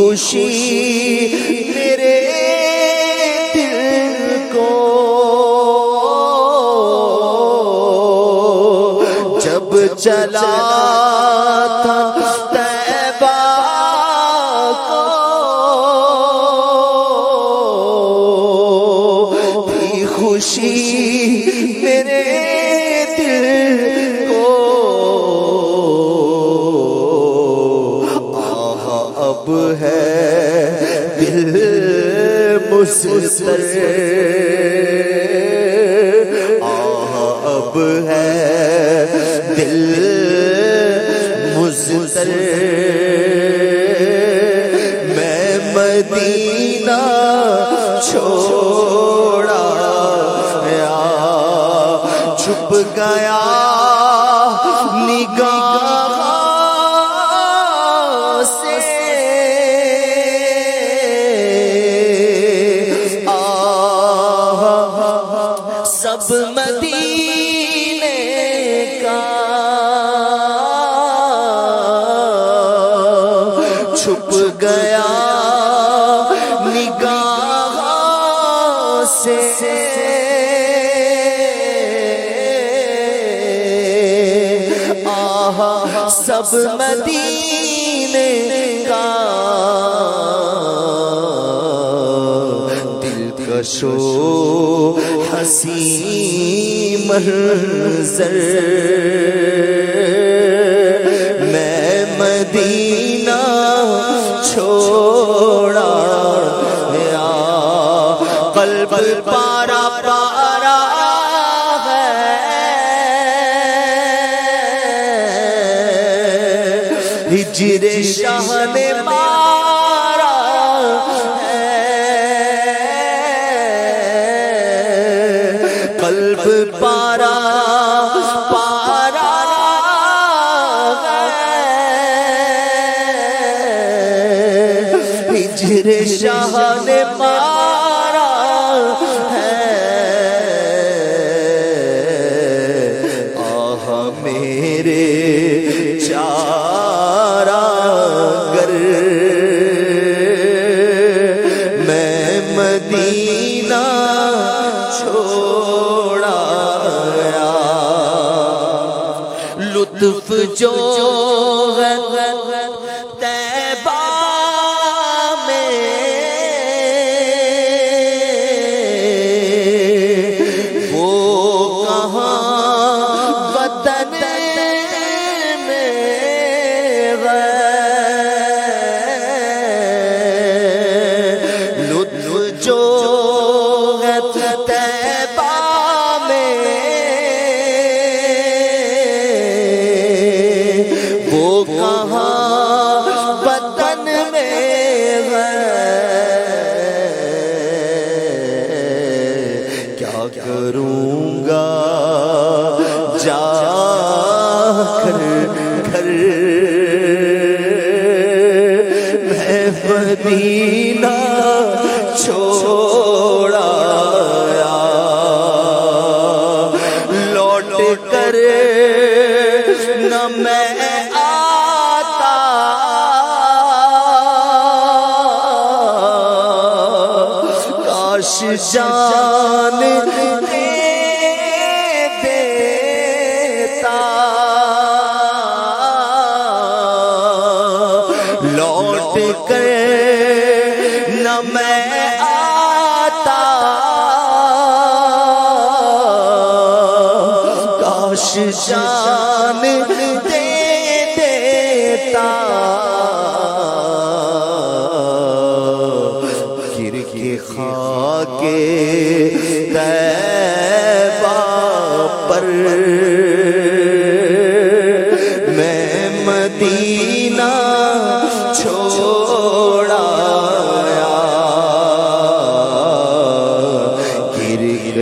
خوشی میرے دل کو جب چلا تھا طیبہ کو تھی خوشی میرے دل کو اب ہے دل مضطر اب ہے دل مضطر میں مدینہ چھوڑا گیا چھپ گیا نگاہ سے سب مدینے کا چھپ گیا نگاہ سے سب مدینے کا دلکش و حسین منظر میں مدینہ چھوڑا گیا قلب پارا پارا ہے ہجر شاہ نے مارا ہے قلب پارا پارا ہے ہجر شاہ نے مارا ہے آہ میرے چارہ گر میں مدینہ چھوڑا گیا لطف جو ہے طیبہ میں وہ کہاں وطن میں لطف جو ہے طیبہ میں وہ کہاں وطن میں کیا کروں گا جا کر گھر میں مدینہ چھوڑا گیا لوٹ کر نہ میں آتا کاش جان دے دیتا لوٹ کر نہ میں آتا کاش جان دے دیتا گر کے خاک طیبہ پر میں مدینہ چھوڑا گیا گر کے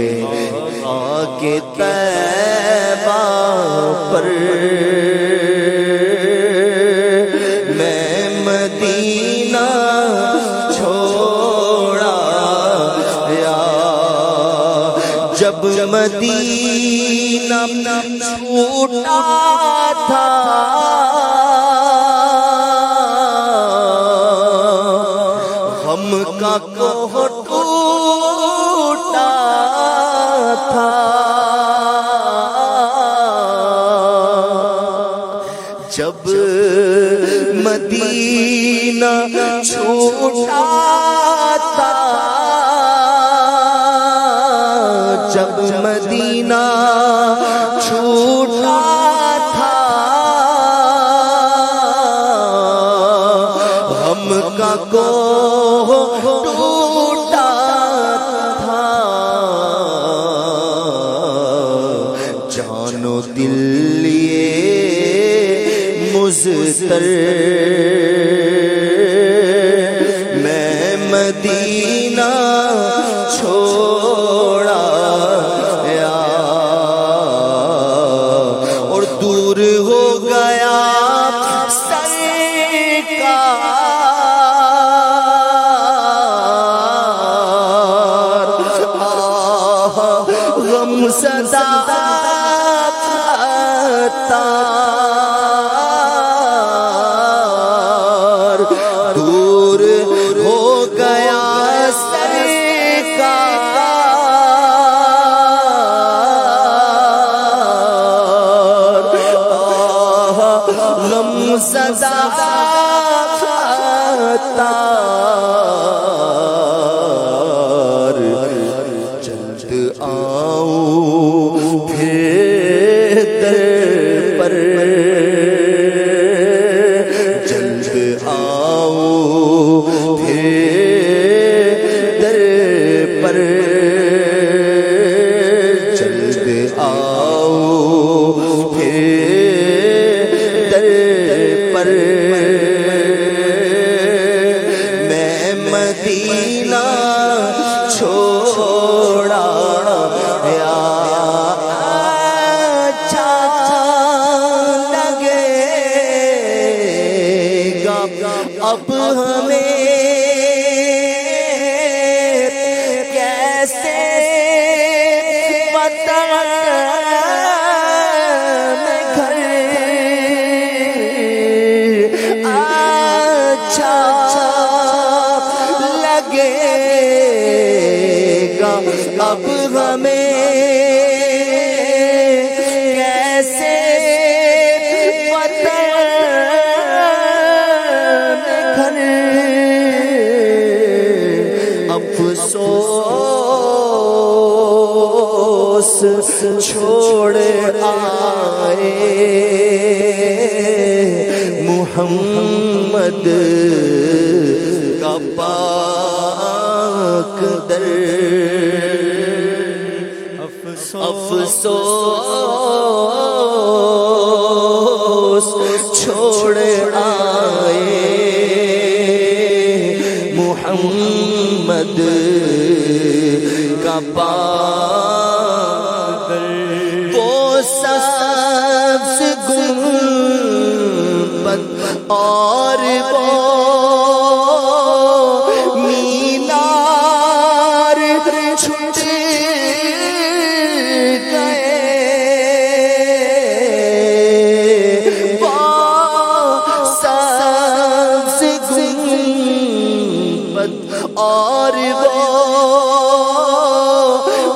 خاک طیبہ پر میں مدینہ چھوڑا گیا جب مدینہ چھوٹا تھا کا کوہ ٹوٹا تھا، جب مدینہ چھوٹا تھا، جب مدینہ چھوٹا تھا، غم کا کوہ ٹوٹا تھا، جان و دل لیے مضطر میں مدینہ چھوڑا یا، اور دور ہو گیا سرکار، غم صدا تار، دور ہو گیا سرکار، غم صدا تار، جلد آؤں پھر در پر، جلد آؤں پھر در پر، جلد آؤں پھر در پر، میں مدینہ چھوڑا یا، اچھا لگے گا اب ہمیں کیسے وطن میں گھر، اچھا لگے گا اب ہمیں کیسے وطن میں گھر، افسوس چھوڑ آئے محمد کا پاک در، افسوس چھوڑ آئے محمد کا پاک در، وہ سبز گنبد اور وہ مینار چھٹ گئے، وہ سبز گنبد اور وہ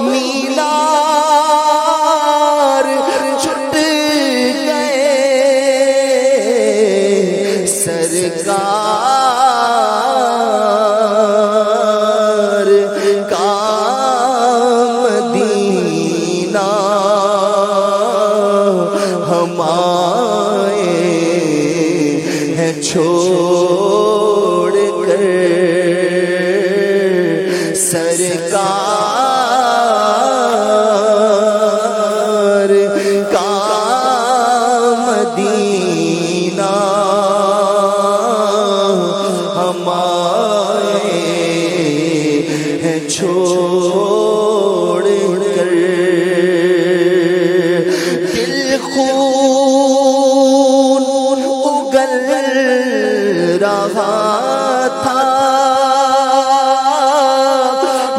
مینار چھٹ گئے، سرکار کا مدینہ ہم آئے ہیں چھوڑ کر، سرکار کا مدینہ ہم آئے ہیں چھوڑ کر، دل خون اگل رہا تھا،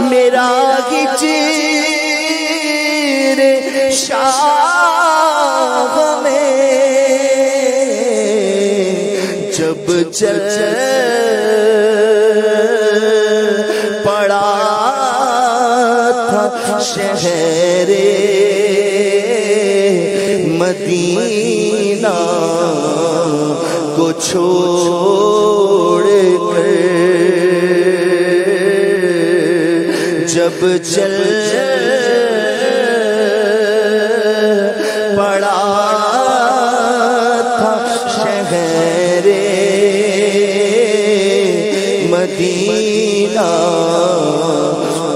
میرا ہجر شاہ میں جب چل شہر مدینہ کو چھوڑ کر جب چل پڑا تھا شہر مدینہ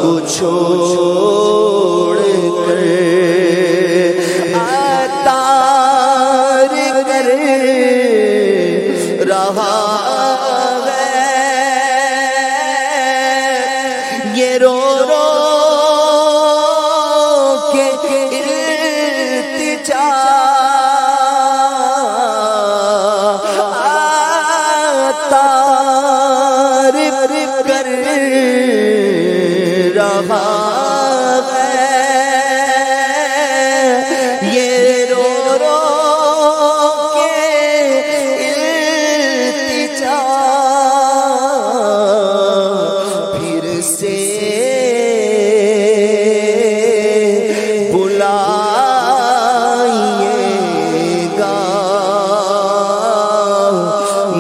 کو چھوڑ کر عطار کر رہا ہے یہ رو رو کے التجا عطار کر رہا ہے یہ رو رو کے التجا پھر سے بلائیے گا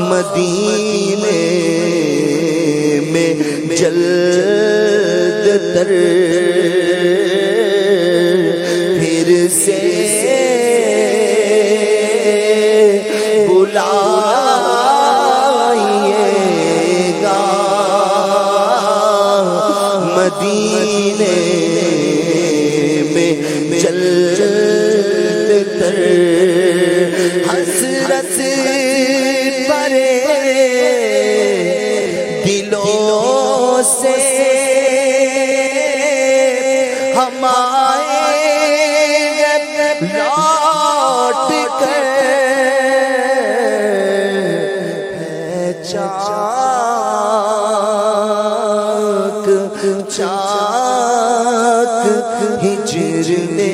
مدینے میں جلد تر پھر سے بلائیے گا مدینے میں جلد تر حسرت بھرے دلوں سے ہم آئے لوٹ کر ہے چاک چاک ہجر نے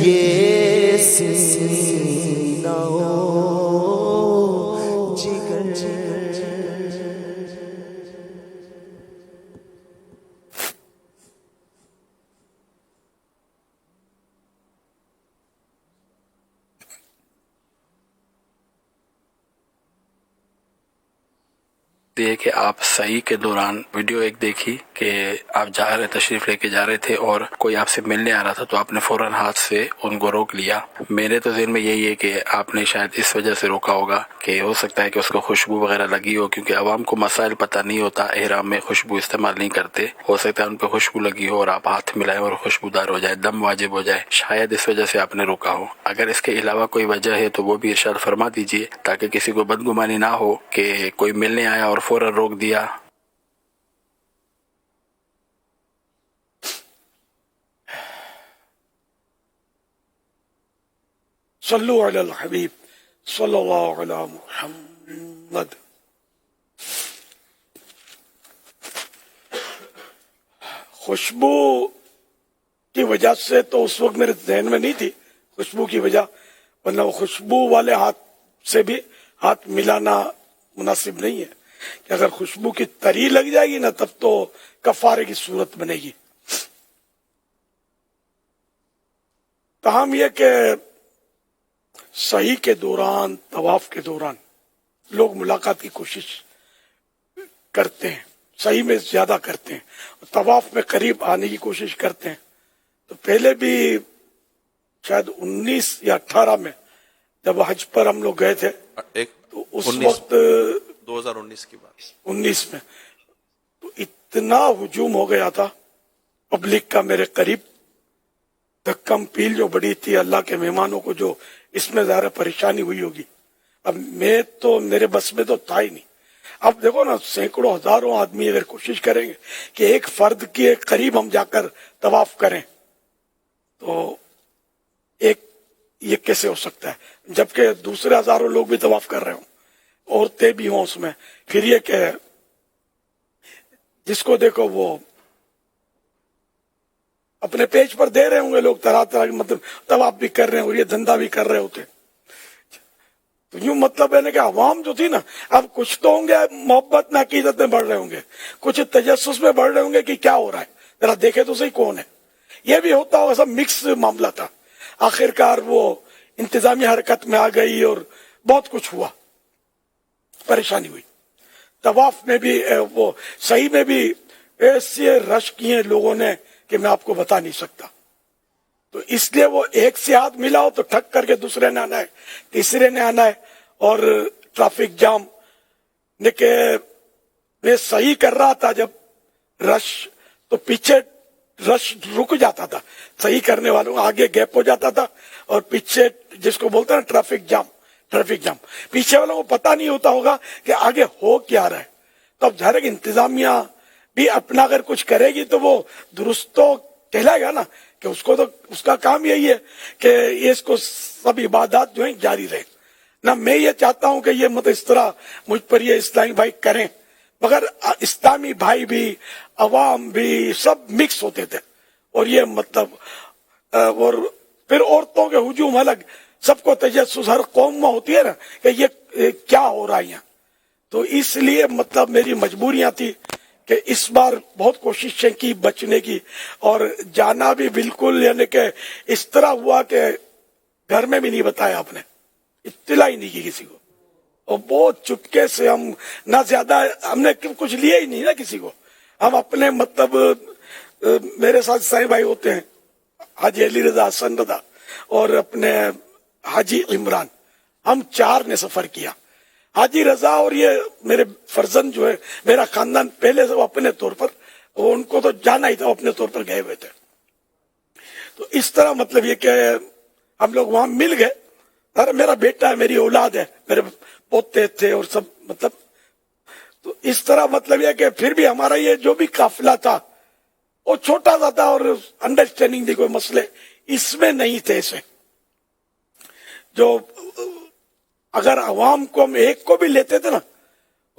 یہ سینہ و جگر یہ کہ آپ سعی کے دوران ویڈیو ایک دیکھی کہ آپ جا رہے تشریف لے کے جا رہے تھے اور کوئی آپ سے ملنے آ رہا تھا تو آپ نے فوراً ہاتھ سے ان کو روک لیا. میرے تو ذہن میں یہی ہے کہ آپ نے شاید اس وجہ سے روکا ہوگا کہ ہو سکتا ہے کہ اس کو خوشبو وغیرہ لگی ہو، کیونکہ عوام کو مسائل پتہ نہیں ہوتا، احرام میں خوشبو استعمال نہیں کرتے. ہو سکتا ہے ان پہ خوشبو لگی ہو اور آپ ہاتھ ملائیں اور خوشبودار ہو جائے، دم واجب ہو جائے، شاید اس وجہ سے آپ نے روکا ہو. اگر اس کے علاوہ کوئی وجہ ہے تو وہ بھی ارشاد فرما دیجئے تاکہ کسی کو بدگمانی نہ ہو کہ کوئی ملنے آیا اور فوراً روک دیا. صلو علی الحبیب صلی اللہ علی محمد. خوشبو کی وجہ سے تو اس وقت میرے ذہن میں نہیں تھی خوشبو کی وجہ، ورنہ وہ خوشبو والے ہاتھ سے بھی ہاتھ ملانا مناسب نہیں ہے کہ اگر خوشبو کی تری لگ جائے گی نا تب تو کفارے کی صورت بنے گی. تاہم یہ کہ صحیح کے دوران، طواف کے دوران لوگ ملاقات کی کوشش کرتے ہیں، صحیح میں زیادہ کرتے ہیں، طواف میں قریب آنے کی کوشش کرتے ہیں. تو پہلے بھی شاید 19 یا 18 میں جب حج پر ہم لوگ گئے تھے تو اس وقت 2019 کی بات، 19 میں تو اتنا ہجوم ہو گیا تھا پبلک کا میرے قریب، دھکم پیل جو بڑی تھی اللہ کے مہمانوں کو، جو اس میں ظاہر پریشانی ہوئی ہوگی. اب میں تو میرے بس میں تو تھا ہی نہیں. اب دیکھو نا، سینکڑوں ہزاروں آدمی اگر کوشش کریں گے کہ ایک فرد کے قریب ہم جا کر طواف کریں تو ایک یہ کیسے ہو سکتا ہے، جبکہ دوسرے ہزاروں لوگ بھی طواف کر رہے ہوں، عورتیں بھی ہوں اس میں. پھر یہ کہ جس کو دیکھو وہ اپنے پیج پر دے رہے ہوں گے لوگ، طرح طرح کے مطلب طواف بھی کر رہے ہیں اور یہ دھندا بھی کر رہے ہوتے. تو یوں مطلب ہے نا کہ عوام جو تھی نا، اب کچھ تو ہوں گے محبت میں، عقیدت میں بڑھ رہے ہوں گے، کچھ تجسس میں بڑھ رہے ہوں گے کہ کیا ہو رہا ہے. ذرا دیکھے تو صحیح کون ہے. یہ بھی ہوتا ہوگا, سب مکس معاملہ تھا. آخرکار وہ انتظامی حرکت میں آ گئی اور بہت کچھ ہوا, پریشانی ہوئی. طواف میں بھی وہ صحیح میں بھی ایسے رش کیے لوگوں نے کہ میں آپ کو بتا نہیں سکتا. تو اس لیے وہ ایک سے ہاتھ ملا ہو تو ٹھک کر کے دوسرے نے آنا ہے, تیسرے نے آنا ہے. اور ٹریفک جام نے کہ میں صحیح کر رہا تھا جب رش, تو پیچھے رش رک جاتا تھا, صحیح کرنے والوں آگے گیپ ہو جاتا تھا, اور پیچھے جس کو بولتے ہیں ٹریفک جام, پیچھے والوں کو پتا نہیں ہوتا ہوگا کہ آگے ہو کیا رہا ہے. تو اب ظاہر ہے کہ انتظامیہ بھی اپنا اگر کچھ کرے گی تو وہ درست تو کہلائے گا نا, کہ اس کو تو اس کا کام یہی ہے کہ یہ اس کو سب عبادات جو ہیں جاری رہے. نہ میں یہ چاہتا ہوں کہ یہ مطلب اس طرح مجھ پر یہ اسلامی بھائی کریں, مگر اسلامی بھائی بھی عوام بھی سب مکس ہوتے تھے. اور یہ مطلب اور پھر عورتوں کے ہجوم الگ, سب کو تجسس ہر قوم میں ہوتی ہے نا کہ یہ کیا ہو رہا ہے یہاں. تو اس لیے مطلب میری مجبوریاں تھی کہ اس بار بہت کوششیں کی بچنے کی, اور جانا بھی بالکل یعنی کہ اس طرح ہوا کہ گھر میں بھی نہیں بتایا, آپ نے اطلاع ہی نہیں کی کسی کو, اور بہت چپکے سے ہم نہ زیادہ ہم نے کچھ لیا ہی نہیں نا کسی کو. ہم اپنے مطلب میرے ساتھ سائیں بھائی ہوتے ہیں, حاجی علی رضا, حسن رضا اور اپنے حاجی عمران, ہم 4 نے سفر کیا. حاجی رضا اور یہ میرے فرزند جو ہے میرا خاندان پہلے سے وہ اپنے طور پر, وہ ان کو تو جانا ہی تھا, وہ اپنے طور پر گئے ہوئے تھے. تو اس طرح مطلب یہ کہ ہم لوگ وہاں مل گئے. میرا بیٹا ہے, میری اولاد ہے, میرے پوتے تھے اور سب مطلب. تو اس طرح مطلب یہ کہ پھر بھی ہمارا یہ جو بھی قافلہ تھا وہ چھوٹا سا تھا, اور انڈرسٹینڈنگ دی کوئی مسئلے اس میں نہیں تھے ایسے. جو اگر عوام کو ہم ایک کو بھی لیتے تھے نا,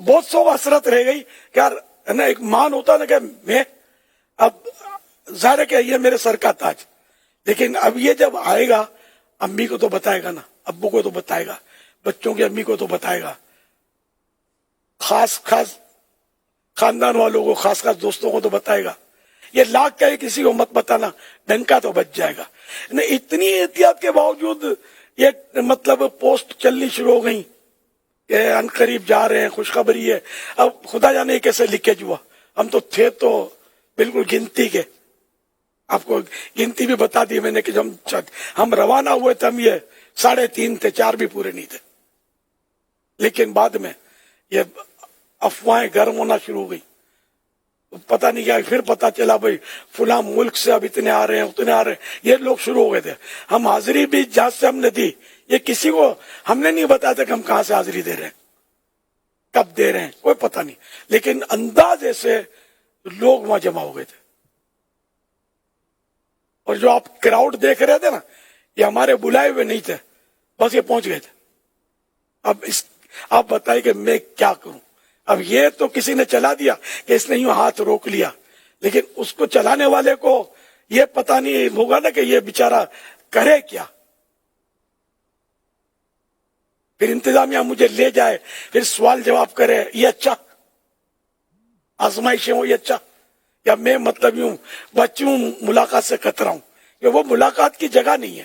بہت سو حسرت رہ گئی کہ یار ایک مان ہوتا نا کہ میں, اب ظاہر ہے کہ یہ میرے سر کا تاج, لیکن اب یہ جب آئے گا امی کو تو بتائے گا نا, ابو کو تو بتائے گا, بچوں کی امی کو تو بتائے گا, خاص خاندان والوں کو, خاص دوستوں کو تو بتائے گا. یہ لاکھ کہے کسی کو مت بتانا, ڈنکا تو بچ جائے گا. اتنی احتیاط کے باوجود یہ مطلب پوسٹ چلنی شروع ہو گئی کہ ان قریب جا رہے ہیں, خوشخبری ہے. اب خدا جانے کیسے لیکیج ہوا, ہم تو تھے تو بالکل گنتی کے, آپ کو گنتی بھی بتا دی میں نے کہ جب ہم روانہ ہوئے تھے ہم یہ 3.5 تھے, 4 بھی پورے نہیں تھے. لیکن بعد میں یہ افواہیں گرم ہونا شروع ہو گئی, پتہ نہیں کیا, پھر پتہ چلا بھائی فلاں ملک سے اب اتنے آ رہے ہیں, اتنے آ رہے ہیں. یہ لوگ شروع ہو گئے تھے. ہم حاضری بھی جہاں سے ہم نے دی, یہ کسی کو ہم نے نہیں بتایا تھا کہ ہم کہاں سے حاضری دے رہے ہیں, کب دے رہے ہیں, کوئی پتہ نہیں. لیکن اندازے سے لوگ وہاں جمع ہو گئے تھے. اور جو آپ کراؤڈ دیکھ رہے تھے نا, یہ ہمارے بلائے ہوئے نہیں تھے, بس یہ پہنچ گئے تھے. اب آپ بتائیے کہ میں کیا کروں. اب یہ تو کسی نے چلا دیا کہ اس نے یوں ہاتھ روک لیا, لیکن اس کو چلانے والے کو یہ پتہ نہیں ہوگا نا کہ یہ بیچارہ کرے کیا. پھر انتظامیہ مجھے لے جائے, پھر سوال جواب کرے, یہ اچھا آزمائشیں ہو, یہ اچھا, یا میں مطلب یوں بچوں ملاقات سے کترا ہوں. کہ وہ ملاقات کی جگہ نہیں ہے.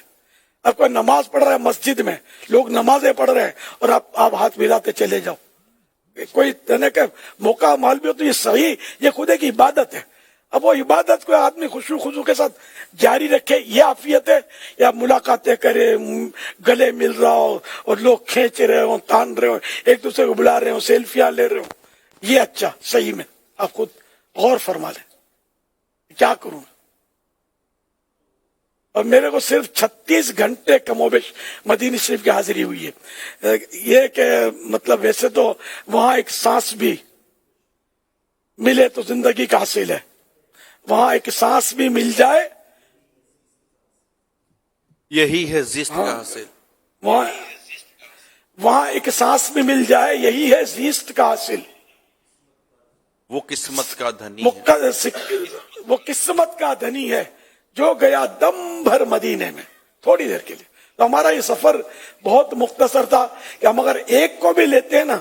اب کوئی نماز پڑھ رہا ہے مسجد میں, لوگ نمازیں پڑھ رہے ہیں, اور آپ ہاتھ ملاتے چلے جاؤ. کوئی دینے کا موقع مال بھی ہو تو یہ صحیح, یہ خود ایک عبادت ہے. اب وہ عبادت کو آدمی خوشو خضو کے ساتھ جاری رکھے, یہ عافیت ہے, یا ملاقاتیں کرے, گلے مل رہا ہو اور لوگ کھینچ رہے ہوں, تان رہے ہوں, ایک دوسرے کو بلا رہے ہوں, سیلفیاں لے رہے ہوں, یہ اچھا صحیح میں آپ خود غور فرما لیں کیا کروں. اور میرے کو صرف 36 گھنٹے کم و بیش مدینہ شریف کی حاضری ہوئی ہے. یہ کہ مطلب ویسے تو وہاں ایک سانس بھی ملے تو زندگی کا حاصل ہے, وہاں ایک سانس بھی مل جائے یہی ہے زیست کا حاصل. وہاں ایک سانس بھی مل جائے یہی ہے زیست کا حاصل. وہ قسمت کا دھنی ہے, وہ قسمت کا دھنی ہے جو گیا دم بھر مدینے میں تھوڑی دیر کے لیے. تو ہمارا یہ سفر بہت مختصر تھا کہ ہم اگر ایک کو بھی لیتے ہیں نا,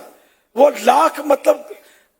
وہ لاکھ مطلب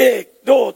1 2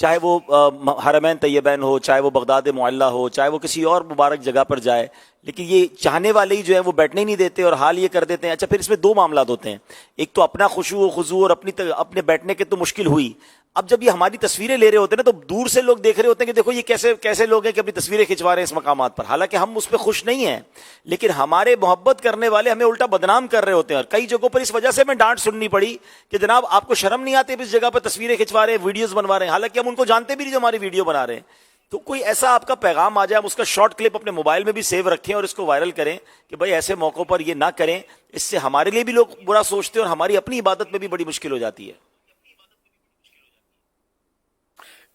چاہے وہ حرمین طیبین ہو، چاہے وہ بغداد معلّہ ہو، چاہے وہ کسی اور مبارک جگہ پر جائے، لیکن یہ چاہنے والے ہی جو ہیں وہ بیٹھنے ہی نہیں دیتے اور حال یہ کر دیتے ہیں. اچھا پھر اس میں دو معاملات ہوتے ہیں، ایک تو اپنا خشوع و خضوع اور اپنے بیٹھنے کے تو مشکل ہوئی. اب جب یہ ہماری تصویریں لے رہے ہوتے ہیں نا تو دور سے لوگ دیکھ رہے ہوتے ہیں کہ دیکھو یہ کیسے لوگ ہیں کہ اپنی تصویریں کھنچوا رہے ہیں اس مقامات پر، حالانکہ ہم اس پہ خوش نہیں ہیں، لیکن ہمارے محبت کرنے والے ہمیں الٹا بدنام کر رہے ہوتے ہیں. اور کئی جگہوں پر اس وجہ سے ہمیں ڈانٹ سننی پڑی کہ جناب آپ کو شرم نہیں آتی اس جگہ پر تصویریں کھنچوا رہے ہیں، ویڈیوز بنوا رہے ہیں، حالانکہ ہم ان کو جانتے بھی نہیں جو ہماری ویڈیو بنا رہے ہیں. تو کوئی ایسا آپ کا پیغام آ جائے، ہم اس کا شارٹ کلپ اپنے موبائل میں بھی سیو رکھیں اور اس کو وائرل کریں کہ بھائی ایسے موقعوں پر یہ نہ کریں، اس سے ہمارے لیے بھی لوگ برا سوچتے ہیں اور ہماری اپنی عبادت میں بھی بڑی مشکل ہو جاتی ہے.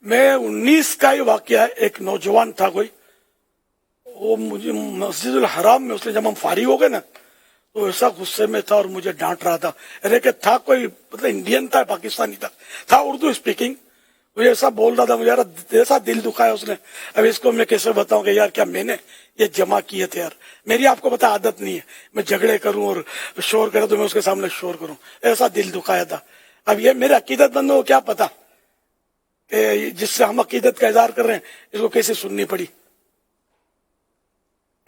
میں 19 کا ہی واقعہ ہے. ایک نوجوان تھا کوئی، وہ مجھے مسجد الحرام میں اس نے جب ہم فارغ ہو گئے نا تو ایسا غصے میں تھا اور مجھے ڈانٹ رہا تھا. ارے کہ تھا کوئی مطلب انڈین تھا، پاکستانی تھا اردو اسپیکنگ، مجھے ایسا بول رہا تھا، مجھے ایسا دل دکھایا اس نے. اب اس کو میں کیسے بتاؤں کہ یار کیا میں نے یہ جمع کیے تھے. یار میری آپ کو پتا عادت نہیں ہے میں جھگڑے کروں اور شور کروں تو میں اس کے سامنے شور کروں. ایسا دل دکھایا تھا. اب یہ میرے عقیدت مندوں کو کیا پتا کہ جس سے ہم عقیدت کا اظہار کر رہے ہیں اس کو کیسے سننی پڑی.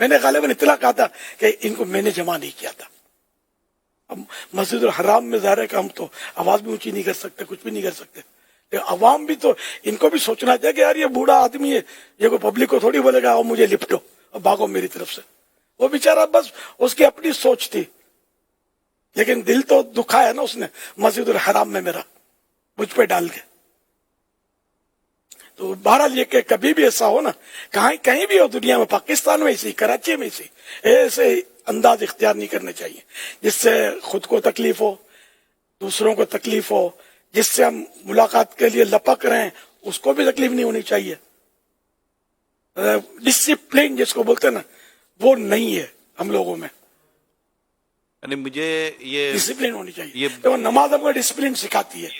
میں نے غالباً اطلاع کہا تھا کہ ان کو میں نے جمع نہیں کیا تھا. اب مسجد الحرام میں ظاہر ہے کہ ہم تو آواز بھی اونچی نہیں کر سکتے، کچھ بھی نہیں کر سکتے، لیکن عوام بھی تو ان کو بھی سوچنا چاہیے کہ یار یہ بوڑھا آدمی ہے، یہ کوئی پبلک کو تھوڑی بولے گا آؤ مجھے لپٹو اور بھاگو میری طرف سے. وہ بیچارہ بس اس کی اپنی سوچ تھی، لیکن دل تو دکھایا نا اس نے مسجد الحرام میں میرا مجھ پہ ڈال کے. تو بہرحال یہ کہ کبھی بھی ایسا ہو نا، کہیں بھی ہو دنیا میں، پاکستان میں ایسی، کراچی میں ایسی، ایسے انداز اختیار نہیں کرنے چاہیے جس سے خود کو تکلیف ہو، دوسروں کو تکلیف ہو. جس سے ہم ملاقات کے لیے لپک رہے ہیں اس کو بھی تکلیف نہیں ہونی چاہیے. ڈسپلن جس کو بولتے ہیں نا وہ نہیں ہے ہم لوگوں میں. یعنی مجھے یہ ڈسپلن ہونی چاہیے. یہ تو نماز ہم کو ڈسپلن سکھاتی ہے،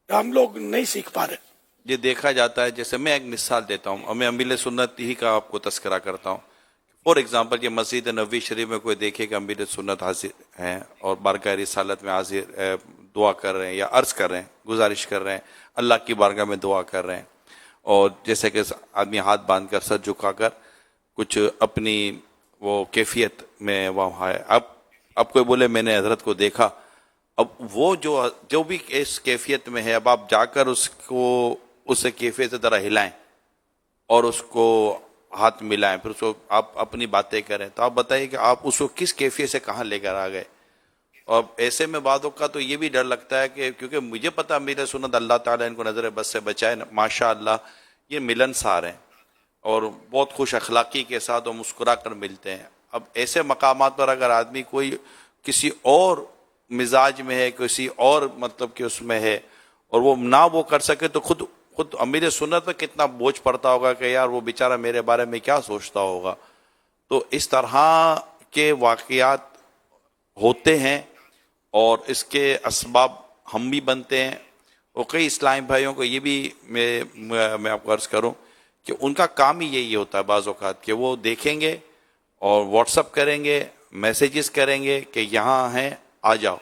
ہم لوگ نہیں سیکھ پا رہے. یہ دیکھا جاتا ہے، جیسے میں ایک مثال دیتا ہوں اور میں امیر سنت ہی کا آپ کو تذکرہ کرتا ہوں. فور ایگزامپل، یہ مسجد نبوی شریف میں کوئی دیکھے کہ امیر سنت حاضر ہیں اور بارگاہ رسالت میں حاضر دعا کر رہے ہیں یا عرض کر رہے ہیں، گزارش کر رہے ہیں، اللہ کی بارگاہ میں دعا کر رہے ہیں، اور جیسے کہ آدمی ہاتھ باندھ کر سر جھکا کر کچھ اپنی وہ کیفیت میں وہاں ہے. اب کوئی بولے میں نے حضرت کو دیکھا، اب وہ جو بھی اس کیفیت میں ہے، اب آپ جا کر اس کو اس کیفیت سے ذرا ہلائیں اور اس کو ہاتھ ملائیں، پھر اس کو آپ اپنی باتیں کریں، تو آپ بتائیے کہ آپ اس کو کس کیفیت سے کہاں لے کر آ گئے. اور ایسے میں بعضوں کا تو یہ بھی ڈر لگتا ہے کہ کیونکہ مجھے پتا امیر سنت اللہ تعالیٰ ان کو نظر بد سے بچائے، ماشاء اللہ یہ ملنسار ہیں اور بہت خوش اخلاقی کے ساتھ وہ مسکرا کر ملتے ہیں. اب ایسے مقامات پر اگر آدمی کوئی کسی اور مزاج میں ہے، کسی اور مطلب کہ اس میں ہے اور وہ نہ وہ کر سکے تو خود امیر سنت پہ کتنا بوجھ پڑتا ہوگا کہ یار وہ بیچارہ میرے بارے میں کیا سوچتا ہوگا. تو اس طرح کے واقعات ہوتے ہیں اور اس کے اسباب ہم بھی بنتے ہیں. اور کئی اسلامی بھائیوں کو یہ بھی میں آپ کو عرض کروں کہ ان کا کام ہی یہی ہوتا ہے بعض اوقات کہ وہ دیکھیں گے اور واٹس اپ کریں گے، میسیجز کریں گے کہ یہاں ہیں آ جاؤ،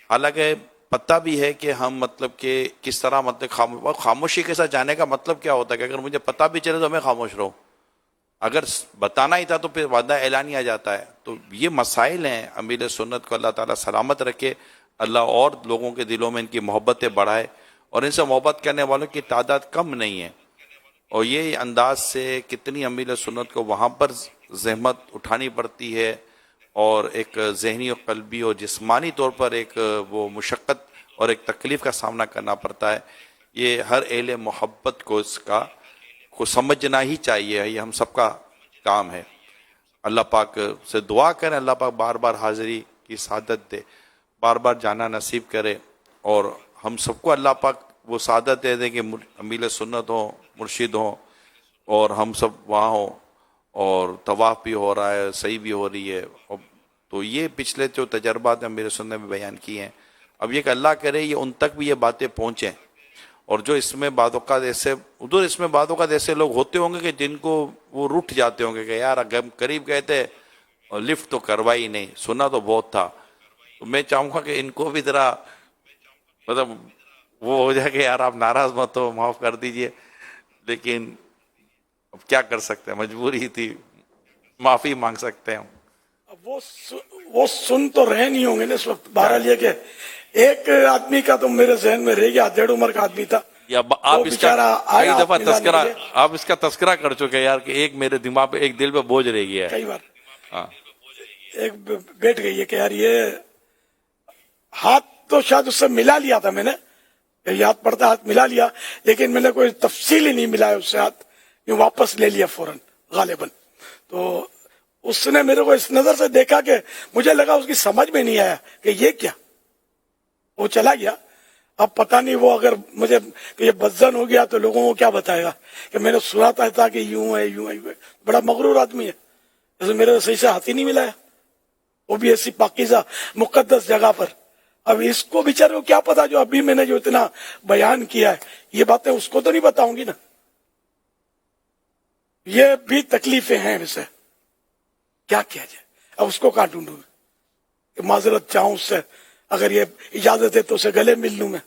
حالانکہ پتہ بھی ہے کہ ہم مطلب کہ کس طرح مطلب خاموشی کے ساتھ جانے کا مطلب کیا ہوتا ہے کہ اگر مجھے پتہ بھی چلے تو میں خاموش رہوں، اگر بتانا ہی تھا تو پھر وعدہ اعلانیہ جاتا ہے. تو یہ مسائل ہیں. امیر سنت کو اللہ تعالیٰ سلامت رکھے، اللہ اور لوگوں کے دلوں میں ان کی محبتیں بڑھائے، اور ان سے محبت کرنے والوں کی تعداد کم نہیں ہے. اور یہ انداز سے کتنی امیر سنت کو وہاں پر زحمت اٹھانی پڑتی ہے اور ایک ذہنی و قلبی اور جسمانی طور پر ایک وہ مشقت اور ایک تکلیف کا سامنا کرنا پڑتا ہے. یہ ہر اہل محبت کو اس کو سمجھنا ہی چاہیے، یہ ہم سب کا کام ہے. اللہ پاک سے دعا کریں اللہ پاک بار بار حاضری کی سعادت دے، بار بار جانا نصیب کرے، اور ہم سب کو اللہ پاک وہ سعادت دے دے کہ امیر سنت ہوں، مرشد ہوں اور ہم سب وہاں ہوں اور طواف بھی ہو رہا ہے، صحیح بھی ہو رہی ہے. تو یہ پچھلے جو تجربات امیر سنت میں بیان کی ہیں، اب یہ کہ اللہ کرے یہ ان تک بھی یہ باتیں پہنچیں. اور جو اس میں بعض اوقات ایسے لوگ ہوتے ہوں گے کہ جن کو وہ رٹ جاتے ہوں گے کہ یار قریب گئے تھے اور لفٹ تو کروائی نہیں، سنا تو بہت تھا. تو میں چاہوں گا کہ ان کو بھی ذرا مطلب وہ ہو جائے کہ یار آپ ناراض مت ہو, معاف کر دیجئے, لیکن اب کیا کر سکتے ہیں, مجبوری تھی, معافی مانگ سکتے ہیں. اب وہ سن تو رہے نہیں ہوں گے نا اس وقت. بہرحال یہ کہ ایک آدمی کا تو میرے ذہن میں رہ گیا, 1.5 عمر کا آدمی تھا. یا آپ وہ اس کا بیچارہ کئی آیا دفعہ ملانے تذکرہ, کے لیے. آپ اس کا تذکرہ کر چکے یار کہ ایک میرے دماغ پہ, ایک دل پہ بوجھ رہ گیا ہے. کئی بار ہاں, ایک بیٹھ گئی ہے کہ یار یہ ہاتھ تو شاید اس سے ملا لیا تھا میں نے, یاد پڑتا ہاتھ ملا لیا, لیکن میں نے کوئی تفصیل ہی نہیں ملایا اس سے ہاتھ, یہ واپس لے لیا فوراً غالباً. تو اس نے میرے کو اس نظر سے دیکھا کہ مجھے لگا اس کی سمجھ میں نہیں آیا کہ یہ کیا, وہ چلا گیا. اب پتہ نہیں وہ اگر مجھے کہ یہ بدزن ہو گیا تو لوگوں کو کیا بتائے گا کہ میں نے سنا تھا کہ یوں ہے یوں ہے یوں ہے. بڑا مغرور آدمی ہے, جیسے میرے صحیح سے ہاتھ ہی نہیں ملایا, وہ بھی ایسی پاکیزہ مقدس جگہ پر. اب اس کو بیچارے کو کیا پتا جو ابھی میں نے جو اتنا بیان کیا ہے, یہ باتیں اس کو تو نہیں بتاؤں گی نا. یہ بھی تکلیفیں ہیں ویسے, کیا کیا جائے. اب اس کو کہاں ڈھونڈوں کہ معذرت چاہوں اس سے, اگر یہ اجازت ہے تو اسے گلے مل لوں میں.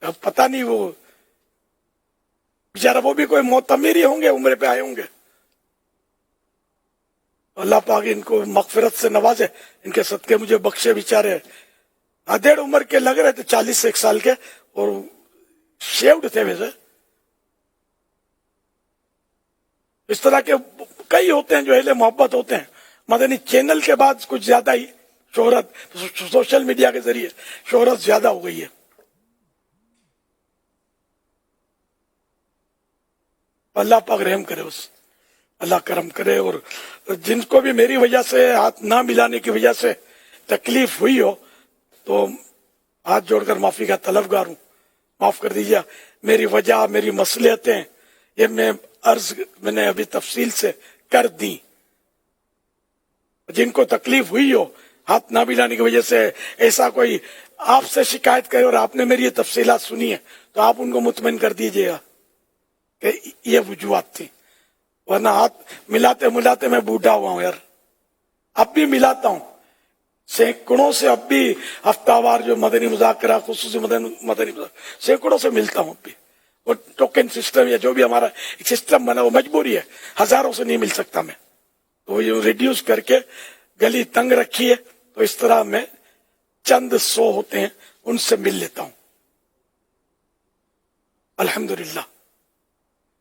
اب پتہ نہیں وہ بیچارہ, وہ بھی کوئی معتمر ہی ہوں گے, عمرے پہ آئے ہوں گے. اللہ پاک ان کو مغفرت سے نوازے, ان کے صدقے مجھے بخشے. بیچارے 1.5 عمر کے لگ رہے تھے, 40 ایک سال کے, اور شیوڈ تھے ویسے. اس طرح کے کئی ہوتے ہیں جو اہل محبت ہوتے ہیں. مدنی چینل کے بعد کچھ زیادہ ہی شہرت, سوشل میڈیا کے ذریعے شہرت زیادہ ہو گئی ہے. اللہ پاک رحم کرے, اللہ کرم کرے. اور جن کو بھی میری وجہ سے, ہاتھ نہ ملانے کی وجہ سے تکلیف ہوئی ہو, تو ہاتھ جوڑ کر معافی کا طلبگار ہوں, معاف کر دیجیے. میری وجہ, میری مصلحتیں, یہ میں نے ابھی تفصیل سے کر دی. جن کو تکلیف ہوئی ہو ہاتھ نہ ملانے کی وجہ سے, ایسا کوئی آپ سے شکایت کرے اور آپ نے میری یہ تفصیلات سنی ہے, تو آپ ان کو مطمئن کر دیجیے گا کہ یہ وجوہات تھی. ورنہ ہاتھ ملاتے ملاتے میں بوڑھا ہوا ہوں یار. اب بھی ملاتا ہوں سینکڑوں سے, اب بھی ہفتہ وار جو مدنی مذاکرہ, خصوصی مدنی مذاکرہ, سینکڑوں سے ملتا ہوں. اب بھی وہ ٹوکن سسٹم یا جو بھی ہمارا ایک سسٹم بنا, وہ مجبوری ہے, ہزاروں سے نہیں مل سکتا میں. تو یہ ریڈیوس کر کے گلی تنگ رکھی ہے, تو اس طرح میں چند 100 ہوتے ہیں, ان سے مل لیتا ہوں الحمدللہ.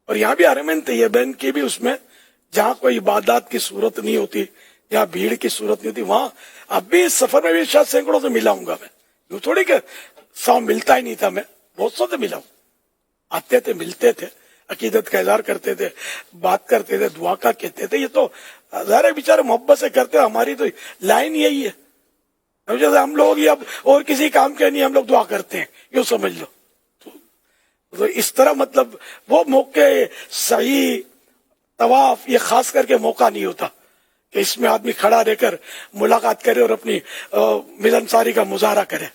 اور یہاں بھی حرمین طیبین کی بھی اس میں جہاں کوئی عبادات کی صورت نہیں ہوتی, جہاں بھیڑ کی صورت نہیں ہوتی, وہاں اب بھی اس سفر میں بھی شاید سینکڑوں سے ملا ہوں گا میں. یوں تھوڑی کہ 100 ملتا ہی نہیں تھا, میں بہت سو سے ملا ہوں. آتے تھے, ملتے تھے, عقیدت کا اظہار کرتے تھے, بات کرتے تھے, دعا کا کہتے تھے. یہ تو ظاہر بیچارے محبت سے کرتے ہیں, ہماری تو لائن یہی ہے. جیسے ہم لوگ اب اور کسی کام کے نہیں, ہم لوگ دعا کرتے ہیں, یوں سمجھ لو. تو اس طرح مطلب وہ موقع صحیح طواف, یہ خاص کر کے موقع نہیں ہوتا کہ اس میں آدمی کھڑا رہ کر ملاقات کرے اور اپنی ملنساری کا مظاہرہ کرے.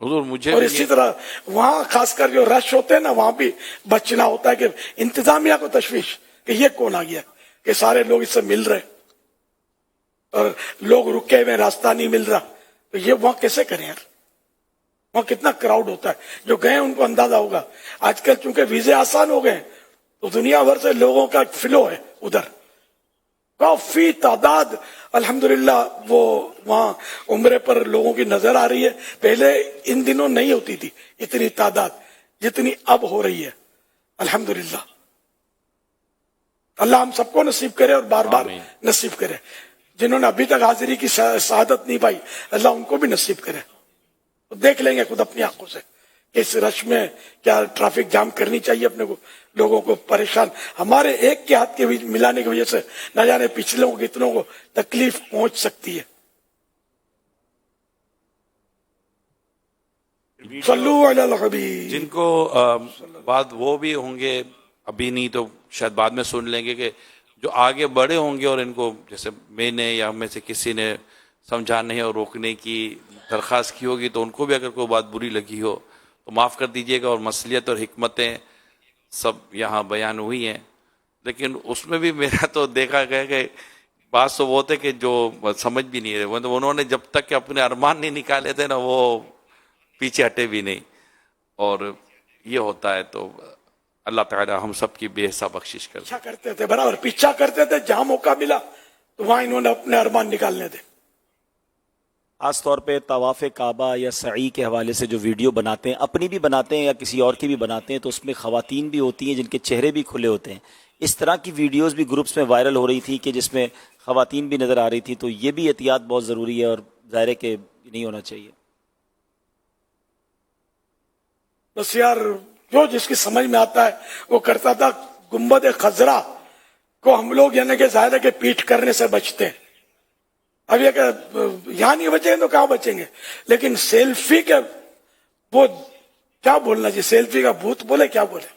حضور مجھے اور اسی طرح وہاں خاص کر جو رش ہوتے ہیں نا, وہاں بھی بچنا ہوتا ہے کہ انتظامیہ کو تشویش کہ یہ کون آ گیا, کہ سارے لوگ اس سے مل رہے اور لوگ رکے ہوئے, راستہ نہیں مل رہا, تو یہ وہاں کیسے کریں یار. وہاں کتنا کراؤڈ ہوتا ہے, جو گئے ان کو اندازہ ہوگا. آج کل چونکہ ویزے آسان ہو گئے, تو دنیا بھر سے لوگوں کا فلو ہے ادھر, کافی تعداد الحمدللہ. وہ وہاں عمرے پر لوگوں کی نظر آ رہی ہے. پہلے ان دنوں نہیں ہوتی تھی اتنی تعداد جتنی اب ہو رہی ہے الحمدللہ. اللہ ہم سب کو نصیب کرے اور بار بار نصیب کرے. جنہوں نے ابھی تک حاضری کی سعادت نہیں پائی, اللہ ان کو بھی نصیب کرے. دیکھ لیں گے خود اپنی آنکھوں سے کہ اس رش میں کیا ٹریفک جام کرنی چاہیے اپنے کو, لوگوں کو پریشان. ہمارے ایک کے ہاتھ کے ملانے کی وجہ سے نہ جانے پچھلوں کو کتنوں کو تکلیف پہنچ سکتی ہے. صلو علی الحبیب. جن کو بعد وہ بھی ہوں گے, ابھی نہیں تو شاید بعد میں سن لیں گے, کہ جو آگے بڑے ہوں گے اور ان کو جیسے میں نے یا ہم میں سے کسی نے سمجھانے اور روکنے کی درخواست کی ہوگی, تو ان کو بھی اگر کوئی بات بری لگی ہو تو معاف کر دیجیے گا. اور مصلیحت اور حکمتیں سب یہاں بیان ہوئی ہیں, لیکن اس میں بھی میرا تو دیکھا گیا کہ بعض تو وہ تھے کہ جو سمجھ بھی نہیں رہے, انہوں نے جب تک کہ اپنے ارمان نہیں نکالے تھے نا, وہ پیچھے ہٹے بھی نہیں. اور یہ ہوتا ہے تو اللہ تعالی ہم سب کی بے حساب بخشش کر دے. پیچھا کرتے تھے، برابر پیچھا کرتے تھے، جہاں موقع ملا تو وہاں انہوں نے اپنے ارمان نکالنے تھے. خاص طور پہ طواف کعبہ یا سعی کے حوالے سے جو ویڈیو بناتے ہیں، اپنی بھی بناتے ہیں یا کسی اور کی بھی بناتے ہیں، تو اس میں خواتین بھی ہوتی ہیں جن کے چہرے بھی کھلے ہوتے ہیں. اس طرح کی ویڈیوز بھی گروپس میں وائرل ہو رہی تھی کہ جس میں خواتین بھی نظر آ رہی تھی. تو یہ بھی احتیاط بہت ضروری ہے اور ظاہر ہے کہ نہیں ہونا چاہیے. بس یار جو جس کی سمجھ میں آتا ہے وہ کرتا تھا. گنبد خضرا کو ہم لوگ یعنی کہ ظاہر ہے کہ پیٹ کرنے سے بچتے ہیں. اب یہ کہ یہاں نہیں بچیں گے تو کہاں بچیں گے؟ لیکن سیلفی کے وہ کیا بولنا چاہیے، سیلفی کا بھوت بولے کیا بولے،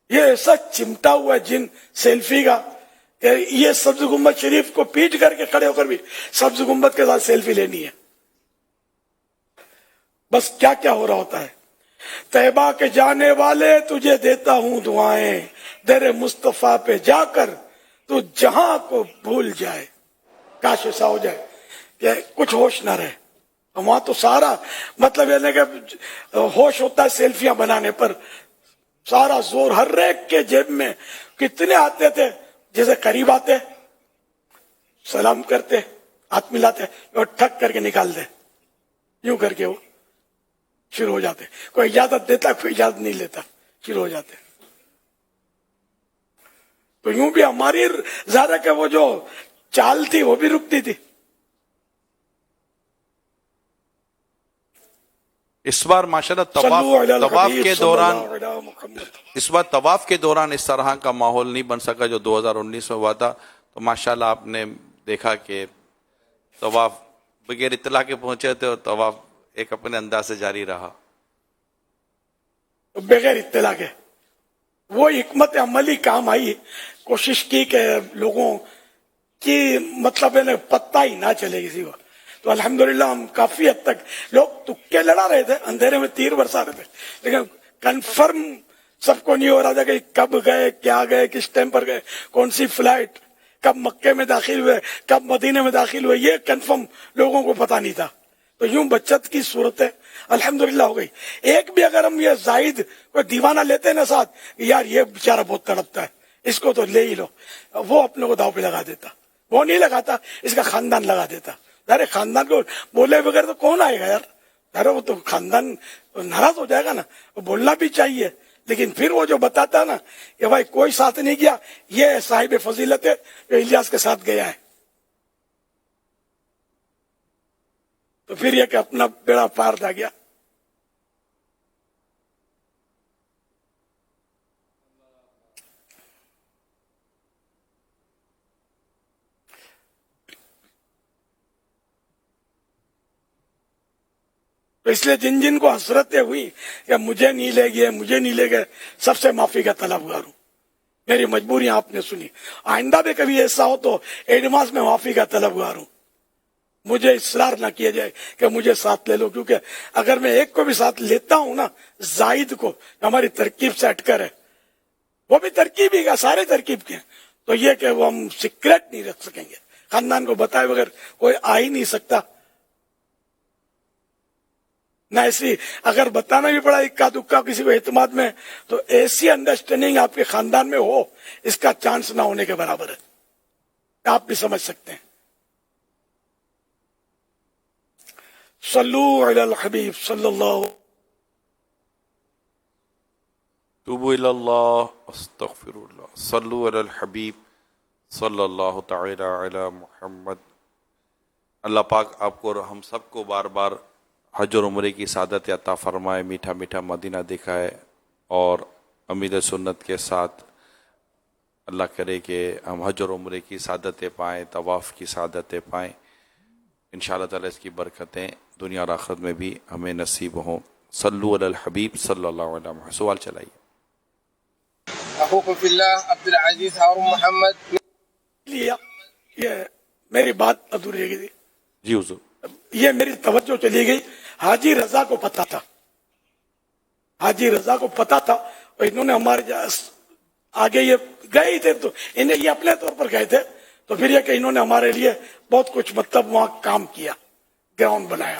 یہ ایسا چمٹا ہوا جن سیلفی کا کہ یہ سبز گنبد شریف کو پیٹ کر کے کھڑے ہو کر بھی سبز گنبد کے ساتھ سیلفی لینی ہے. بس کیا کیا ہو رہا ہوتا ہے. طیبہ کے جانے والے تجھے دیتا ہوں دعائیں، در مصطفیٰ پہ جا کر تو جہاں کو بھول جائے. کاش ایسا ہو جائے کہ کچھ ہوش نہ رہے. وہاں تو سارا مطلب یہ نہیں کہ ہوش ہوتا ہے سیلفیاں بنانے پر، سارا زور ہر ایک کے جیب میں. کتنے آتے تھے جیسے قریب آتے سلام کرتے ہاتھ ملاتے اور ٹھک کر کے نکال دے، یوں کر کے وہ شروع ہو جاتے. کوئی اجازت دیتا، کوئی اجازت نہیں لیتا، شروع ہو جاتے. تو یوں بھی ہماری زیادہ کہ وہ جو چال تھی وہ بھی رکتی تھی. اس بار ماشاءاللہ طواف کے دوران اس طرح کا ماحول نہیں بن سکا جو 2019 میں ہوا تھا. تو ماشاءاللہ آپ نے دیکھا کہ طواف بغیر اطلاع کے پہنچے تھے اور طواف ایک اپنے انداز سے جاری رہا. بغیر اطلاع کے وہ حکمت عملی کام آئی. کوشش کی کہ لوگوں کی مطلب پتہ ہی نہ چلے کسی کو. تو الحمدللہ ہم کافی حد تک لوگ تکے لڑا رہے تھے، اندھیرے میں تیر برسا رہے تھے، لیکن کنفرم سب کو نہیں ہو رہا تھا کہ کب گئے، کیا گئے، کس ٹائم پر گئے، کون سی فلائٹ، کب مکے میں داخل ہوئے، کب مدینے میں داخل ہوئے، یہ کنفرم لوگوں کو پتا نہیں تھا. تو یوں بچت کی صورتیں الحمدللہ ہو گئی. ایک بھی اگر ہم یہ زائد کوئی دیوانہ لیتے نا ساتھ، یار یہ بیچارہ بہت تڑپتا ہے، اس کو تو لے ہی لو، وہ اپنے کو داؤ پہ لگا دیتا. وہ نہیں لگاتا، اس کا خاندان لگا دیتا. ارے خاندان کو بولے بغیر تو کون آئے گا یار؟ ارے وہ تو خاندان ناراض ہو جائے گا نا. وہ بولنا بھی چاہیے، لیکن پھر وہ جو بتاتا نا کہ بھائی کوئی ساتھ نہیں گیا، یہ صاحب فضیلت ہے جو الیاس کے ساتھ گیا ہے. تو پھر یہ کہ اپنا بیڑا پار جا گیا. تو اس لیے جن جن کو حسرتیں ہوئی کہ مجھے نہیں لے گئے، مجھے نہیں لے گئے، سب سے معافی کا طلبگار ہوں. میری مجبوریاں آپ نے سنی. آئندہ بھی کبھی ایسا ہو تو ایڈوانس میں معافی کا طلبگار ہوں. مجھے اصرار نہ کیا جائے کہ مجھے ساتھ لے لو، کیونکہ اگر میں ایک کو بھی ساتھ لیتا ہوں نا، زائد کو ہماری ترکیب سے ہٹ کر ہے، وہ بھی ترکیب ہی کا، سارے ترکیب کے ہیں، تو یہ کہ وہ ہم سیکرٹ نہیں رکھ سکیں گے. خاندان کو بتائے بغیر کوئی آ ہی نہیں سکتا. نہ ایسی اگر بتانا بھی پڑا اکا دکا کسی کو اعتماد میں، تو ایسی انڈرسٹینڈنگ آپ کے خاندان میں ہو، اس کا چانس نہ ہونے کے برابر ہے. آپ بھی سمجھ سکتے ہیں. صلو علی الحبیب صلی اللہ. توبوا الی اللہ استغفر اللہ صلو علی الحبیب صلی اللہ تعالی علی محمد. اللہ پاک آپ کو اور ہم سب کو بار بار حج اور عمرے کی سعادت عطا فرمائے، میٹھا میٹھا مدینہ دکھائے، اور امیر سنت کے ساتھ اللہ کرے کہ ہم حج اور عمرے کی سعادتیں پائیں، طواف کی سعادتیں پائیں. انشاءاللہ تعالی اس کی برکتیں دنیا اور آخرت میں بھی ہمیں نصیب ہوں. صلو علی الحبیب صلی اللہ علیہ وسلم. سوال چلائیے. اخوکم فی اللہ عبد العزیز ہارون محمد. یہ میری بات ادھوری رہ گئی. جی حضور. یہ میری توجہ چلی گئی. حاجی رضا کو پتا تھا، حاجی رضا کو پتا تھا، اور انہوں نے ہمارے آگے یہ گئے تھے، تو انہیں یہ اپنے طور پر گئے تھے، تو پھر یہ کہ انہوں نے ہمارے لیے بہت کچھ مطلب وہاں کام کیا، گراؤنڈ بنایا.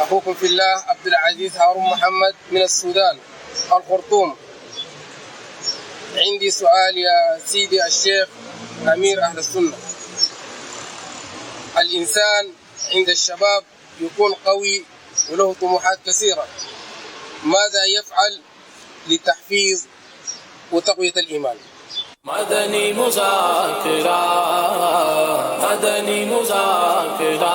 أخوكم في الله عبد العزيز هارون محمد من السودان الخرطوم. عندي سؤال يا سيدي الشيخ أمير أهل السنة. الإنسان عند الشباب يكون قوي وله طموحات كثيرة، ماذا يفعل لتحفيز وتقوية الإيمان؟ مدني مذاكرة مدني مذاكرة.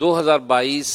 2022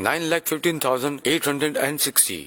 9,15,860,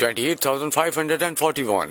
28,541,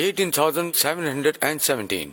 18,717,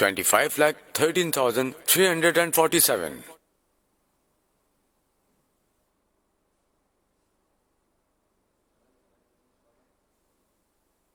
25,13,347।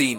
3,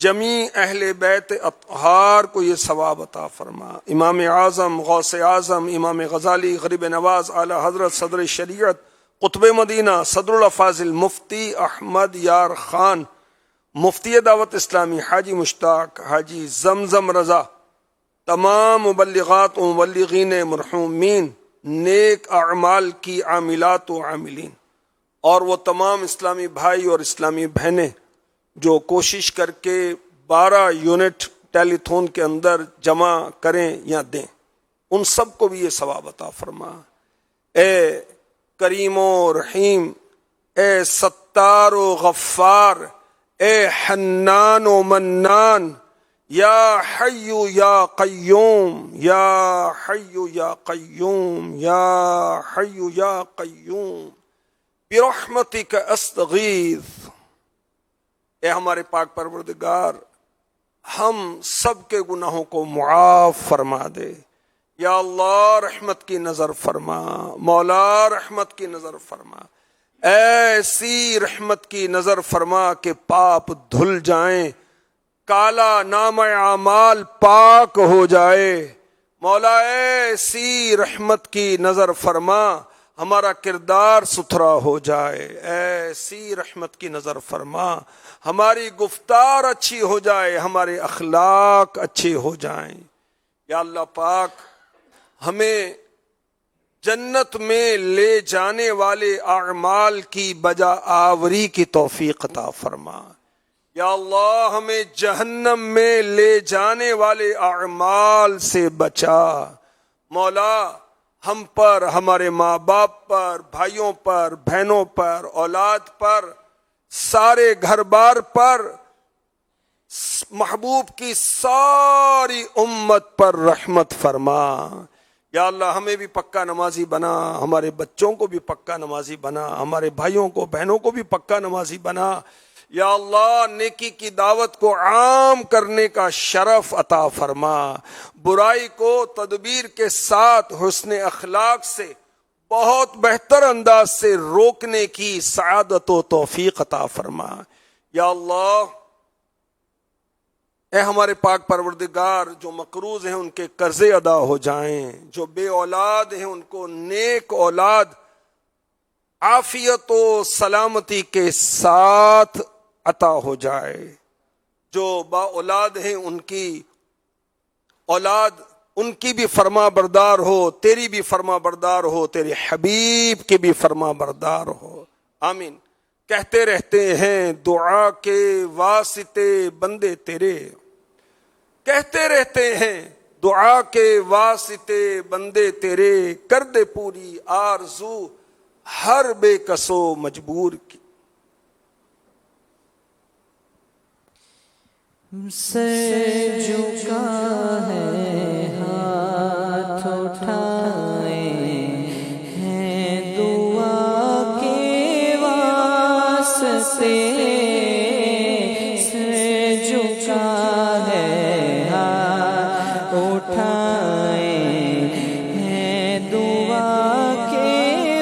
جمیع اہل بیت اطہار کو یہ ثواب عطا فرما. امام اعظم، غوث اعظم، امام غزالی، غریب نواز، اعلی حضرت صدر شریعت، قطب مدینہ، صدر الافاضل مفتی احمد یار خان، مفتی دعوت اسلامی حاجی مشتاق، حاجی زمزم رضا، تمام مبلغات و مبلغین مرحومین، نیک اعمال کی عاملات و عاملین، اور وہ تمام اسلامی بھائی اور اسلامی بہنیں جو کوشش کر کے 12 یونٹ ٹیلی تھون کے اندر جمع کریں یا دیں، ان سب کو بھی یہ ثواب عطا فرما. اے کریم و رحیم، اے ستار و غفار، اے حنان و منان، یا حی یا قیوم، یا حی یا قیوم، یا حی یا قیوم برحمتک استغیث. اے ہمارے پاک پروردگار، ہم سب کے گناہوں کو معاف فرما دے. یا اللہ رحمت کی نظر فرما، مولا رحمت کی نظر فرما، ایسی رحمت کی نظر فرما کہ پاپ دھل جائیں، کالا نام اعمال پاک ہو جائے. مولا ایسی رحمت کی نظر فرما، ہمارا کردار ستھرا ہو جائے. ایسی رحمت کی نظر فرما، ہماری گفتار اچھی ہو جائے، ہمارے اخلاق اچھے ہو جائیں. یا اللہ پاک، ہمیں جنت میں لے جانے والے اعمال کی بجا آوری کی توفیق عطا فرما. یا اللہ، ہمیں جہنم میں لے جانے والے اعمال سے بچا. مولا، ہم پر، ہمارے ماں باپ پر، بھائیوں پر، بہنوں پر، اولاد پر، سارے گھر بار پر، محبوب کی ساری امت پر رحمت فرما. یا اللہ، ہمیں بھی پکا نمازی بنا، ہمارے بچوں کو بھی پکا نمازی بنا، ہمارے بھائیوں کو بہنوں کو بھی پکا نمازی بنا. یا اللہ، نیکی کی دعوت کو عام کرنے کا شرف عطا فرما، برائی کو تدبیر کے ساتھ حسن اخلاق سے بہت بہتر انداز سے روکنے کی سعادت و توفیق عطا فرما. یا اللہ، اے ہمارے پاک پروردگار، جو مقروض ہیں ان کے قرضے ادا ہو جائیں، جو بے اولاد ہیں ان کو نیک اولاد عافیت و سلامتی کے ساتھ عطا ہو جائے. جو با اولاد ہیں ان کی اولاد، ان کی بھی فرما بردار ہو، تیری بھی فرما بردار ہو، تیرے حبیب کی بھی فرما بردار ہو. آمین. کہتے رہتے ہیں دعا کے واسطے بندے تیرے، کہتے رہتے ہیں دعا کے واسطے بندے تیرے، کر دے پوری آرزو ہر بے کسو مجبور کی. سر جھکا ہے، ہاتھ اٹھائے ہیں دعا کے واسطے. سر جھکا ہے، ہاتھ اٹھائے ہیں دعا کے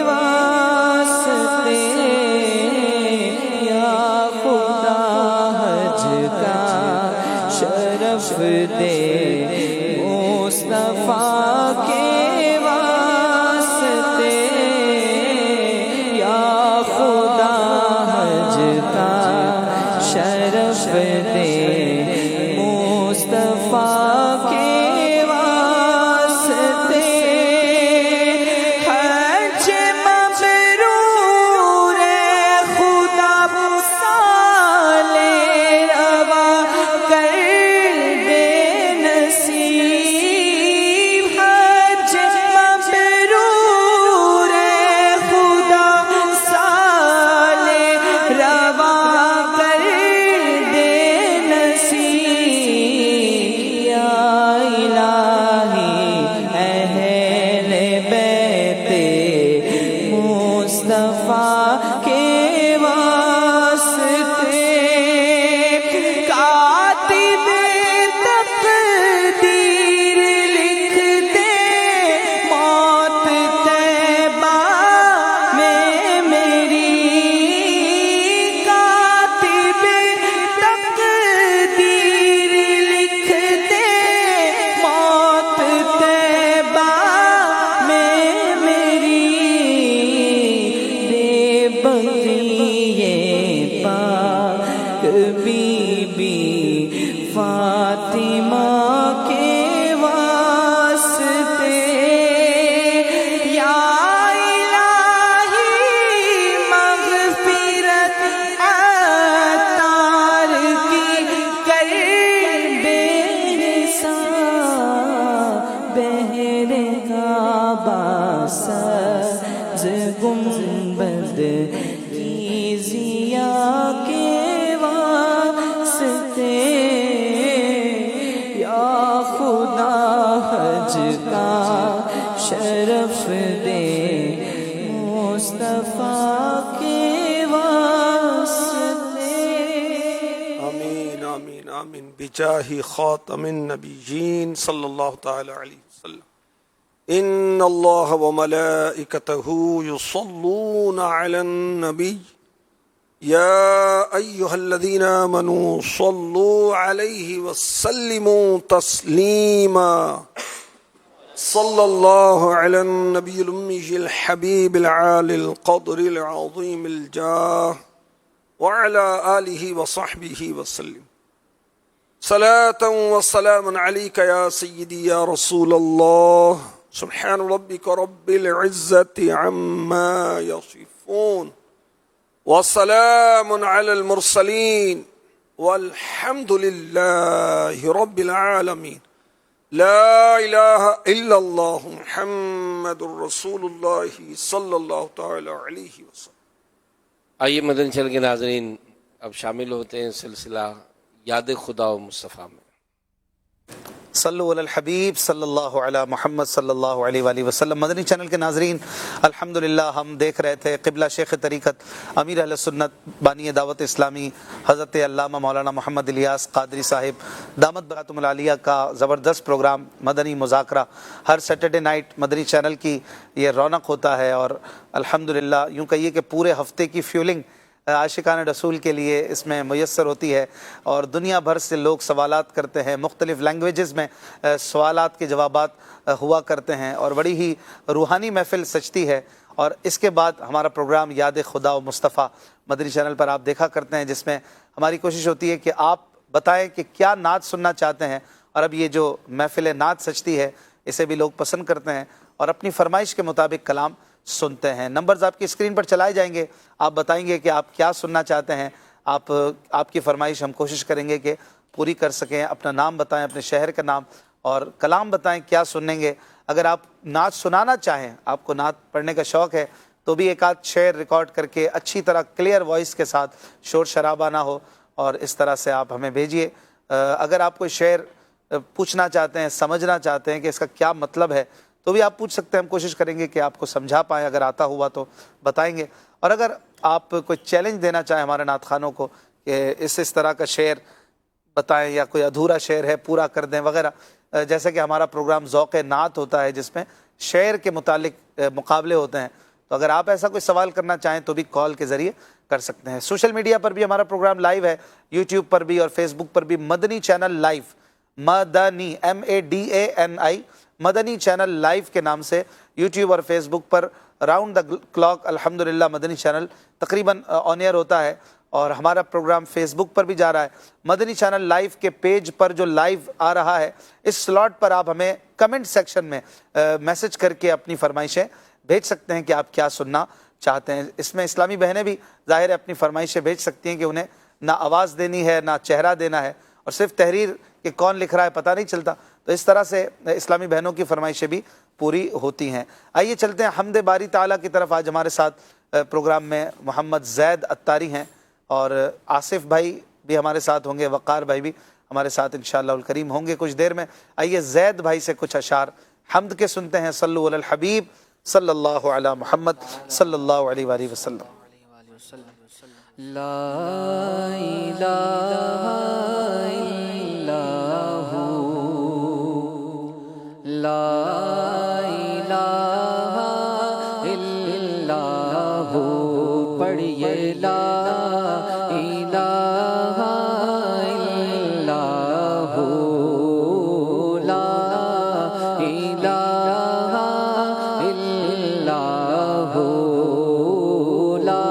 واسطے. یا خدا حج کا شرف دے مصطفیٰ کے واسطے. یا خدا حج کا شرف دے مصطفیٰ کے واسطے. حج مبرور خدا سال روا کر دے بی بی فاطمہ کے واسطے یا الہی مغفرت عطار کی کر بے حساب بہر کعبہ سبز گنبد کی ضیا کے واسطے یا خدا حج کا شرف دے مصطفیٰ کے واسطے. آمین آمین آمین بجاہ خاتم النبیین صلی اللہ تعالی علیہ وسلم. ان اللہ وملائکتہ یصلون علی النبی یا ایہا الذین آمنوا صلوا علیہ وسلموا تسلیما. صلی اللہ علی النبی الامی الحبیب العالی القدر العظیم الجاہ وعلى آلہ وصحبہ وسلم. صلاة وسلام علیک یا سیدی یا رسول اللہ. سبحان ربک رب العزت عما یصفون وسلام علی المرسلین والحمد للہ رب العالمین. لا الہ الا اللہ محمد الرسول اللہ صلی اللہ تعالی علیہ وسلم. آئیے مدنی چینل کے ناظرین اب شامل ہوتے ہیں سلسلہ یاد خدا و مصطفیٰ میں. صلو علی الحبیب صلی اللہ علی محمد صلی اللہ علیہ وآلہ وسلم. مدنی چینل کے ناظرین الحمدللہ ہم دیکھ رہے تھے قبلہ شیخ طریقت امیر اہل سنت بانی دعوت اسلامی حضرت علامہ مولانا محمد الیاس قادری صاحب دامت برکاتہم العالیہ کا زبردست پروگرام مدنی مذاکرہ ہر سیٹرڈے نائٹ مدنی چینل کی یہ رونق ہوتا ہے. اور الحمدللہ یوں کہیے کہ پورے ہفتے کی فیولنگ عاشقان رسول کے لیے اس میں میسر ہوتی ہے اور دنیا بھر سے لوگ سوالات کرتے ہیں، مختلف لینگویجز میں سوالات کے جوابات ہوا کرتے ہیں اور بڑی ہی روحانی محفل سجتی ہے. اور اس کے بعد ہمارا پروگرام یاد خدا و مصطفیٰ مدنی چینل پر آپ دیکھا کرتے ہیں، جس میں ہماری کوشش ہوتی ہے کہ آپ بتائیں کہ کیا نعت سننا چاہتے ہیں. اور اب یہ جو محفل نعت سجتی ہے اسے بھی لوگ پسند کرتے ہیں اور اپنی فرمائش کے مطابق کلام سنتے ہیں. نمبرز آپ کی اسکرین پر چلائے جائیں گے، آپ بتائیں گے کہ آپ کیا سننا چاہتے ہیں. آپ کی فرمائش ہم کوشش کریں گے کہ پوری کر سکیں. اپنا نام بتائیں، اپنے شہر کا نام اور کلام بتائیں کیا سنیں گے. اگر آپ نعت سنانا چاہیں، آپ کو نعت پڑھنے کا شوق ہے تو بھی ایک آدھ شعر ریکارڈ کر کے اچھی طرح کلیئر وائس کے ساتھ، شور شرابہ نہ ہو، اور اس طرح سے آپ ہمیں بھیجیے. اگر آپ کوئی شعر پوچھنا چاہتے ہیں، سمجھنا چاہتے ہیں کہ اس کا کیا مطلب ہے تو بھی آپ پوچھ سکتے ہیں. ہم کوشش کریں گے کہ آپ کو سمجھا پائیں، اگر آتا ہوا تو بتائیں گے. اور اگر آپ کوئی چیلنج دینا چاہیں ہمارے نعت خوانوں کو کہ اس طرح کا شعر بتائیں یا کوئی ادھورا شعر ہے پورا کر دیں وغیرہ، جیسا کہ ہمارا پروگرام ذوق نعت ہوتا ہے جس میں شعر کے متعلق مقابلے ہوتے ہیں، تو اگر آپ ایسا کوئی سوال کرنا چاہیں تو بھی کال کے ذریعے کر سکتے ہیں. سوشل میڈیا پر بھی ہمارا پروگرام لائیو ہے، یوٹیوب پر بھی اور فیس بک پر بھی. Madani channel live, Madani MADANI Madani channel live کے نام سے یوٹیوب اور فیس بک پر راؤنڈ دا کلاک الحمدللہ مدنی چینل تقریباً آن ایئر ہوتا ہے. اور ہمارا پروگرام فیس بک پر بھی جا رہا ہے. مدنی چینل لائیو کے پیج پر جو لائیو آ رہا ہے اس سلاٹ پر آپ ہمیں کمنٹ سیکشن میں میسج کر کے اپنی فرمائشیں بھیج سکتے ہیں کہ آپ کیا سننا چاہتے ہیں. اس میں اسلامی بہنیں بھی ظاہر ہے اپنی فرمائشیں بھیج سکتی ہیں کہ انہیں نہ آواز دینی ہے نہ چہرہ دینا ہے، اور صرف تحریر کہ کون لکھ رہا ہے پتہ نہیں چلتا. تو اس طرح سے اسلامی بہنوں کی فرمائشیں بھی پوری ہوتی ہیں. آئیے چلتے ہیں حمد باری تعالیٰ کی طرف. آج ہمارے ساتھ پروگرام میں محمد زید اتاری ہیں اور آصف بھائی بھی ہمارے ساتھ ہوں گے، وقار بھائی بھی ہمارے ساتھ انشاءاللہ الکریم ہوں گے کچھ دیر میں. آئیے زید بھائی سے کچھ اشعار حمد کے سنتے ہیں. صلو علی الحبیب صلی اللہ علی محمد صلی اللہ علیہ وآلہ وسلم. لا الہ الا لا الہ الا ہو، پڑھیے لا الہ الا ہو، لا الہ الا ہو، لا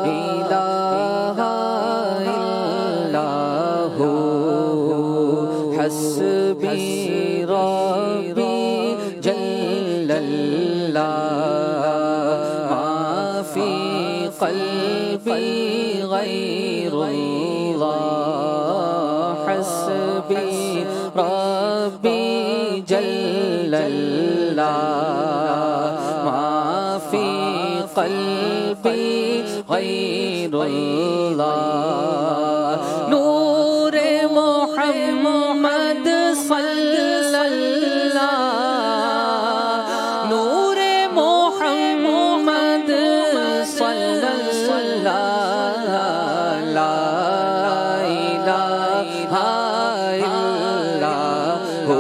الہ حسبی ربی جل اللہ ما فی قلبی غیر اللہ حسبی ربی جل اللہ ما فی قلبی غیر اللہ نور محمد صلی اللہ نور محمد صلی اللہ لا الہ الا ہو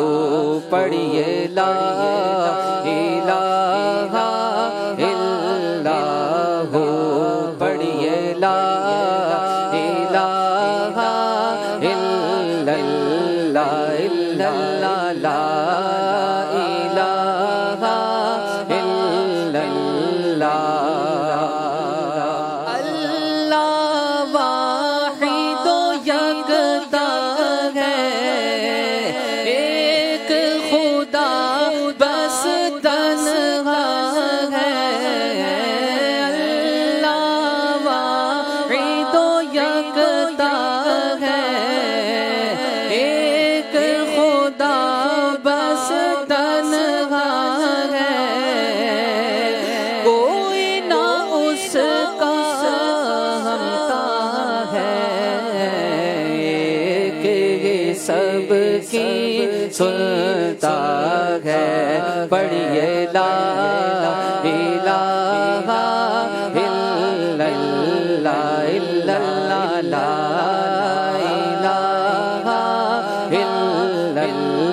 پڑھیے لا الہ الا ہو پڑھیے لا الہ الا اللہ لا الہ الا اللہ اللہ واحد و یکتا ہے ایک خدا بس تنہا ہے اللہ واحد و یکتا ہے ایک خدا بس تنہا ہے کوئی نہ اس کا ہمتا ہے ایک ہی سب کی سنتا ہے پڑھیے لا الہ الا اللہ لا الہ الا اللہ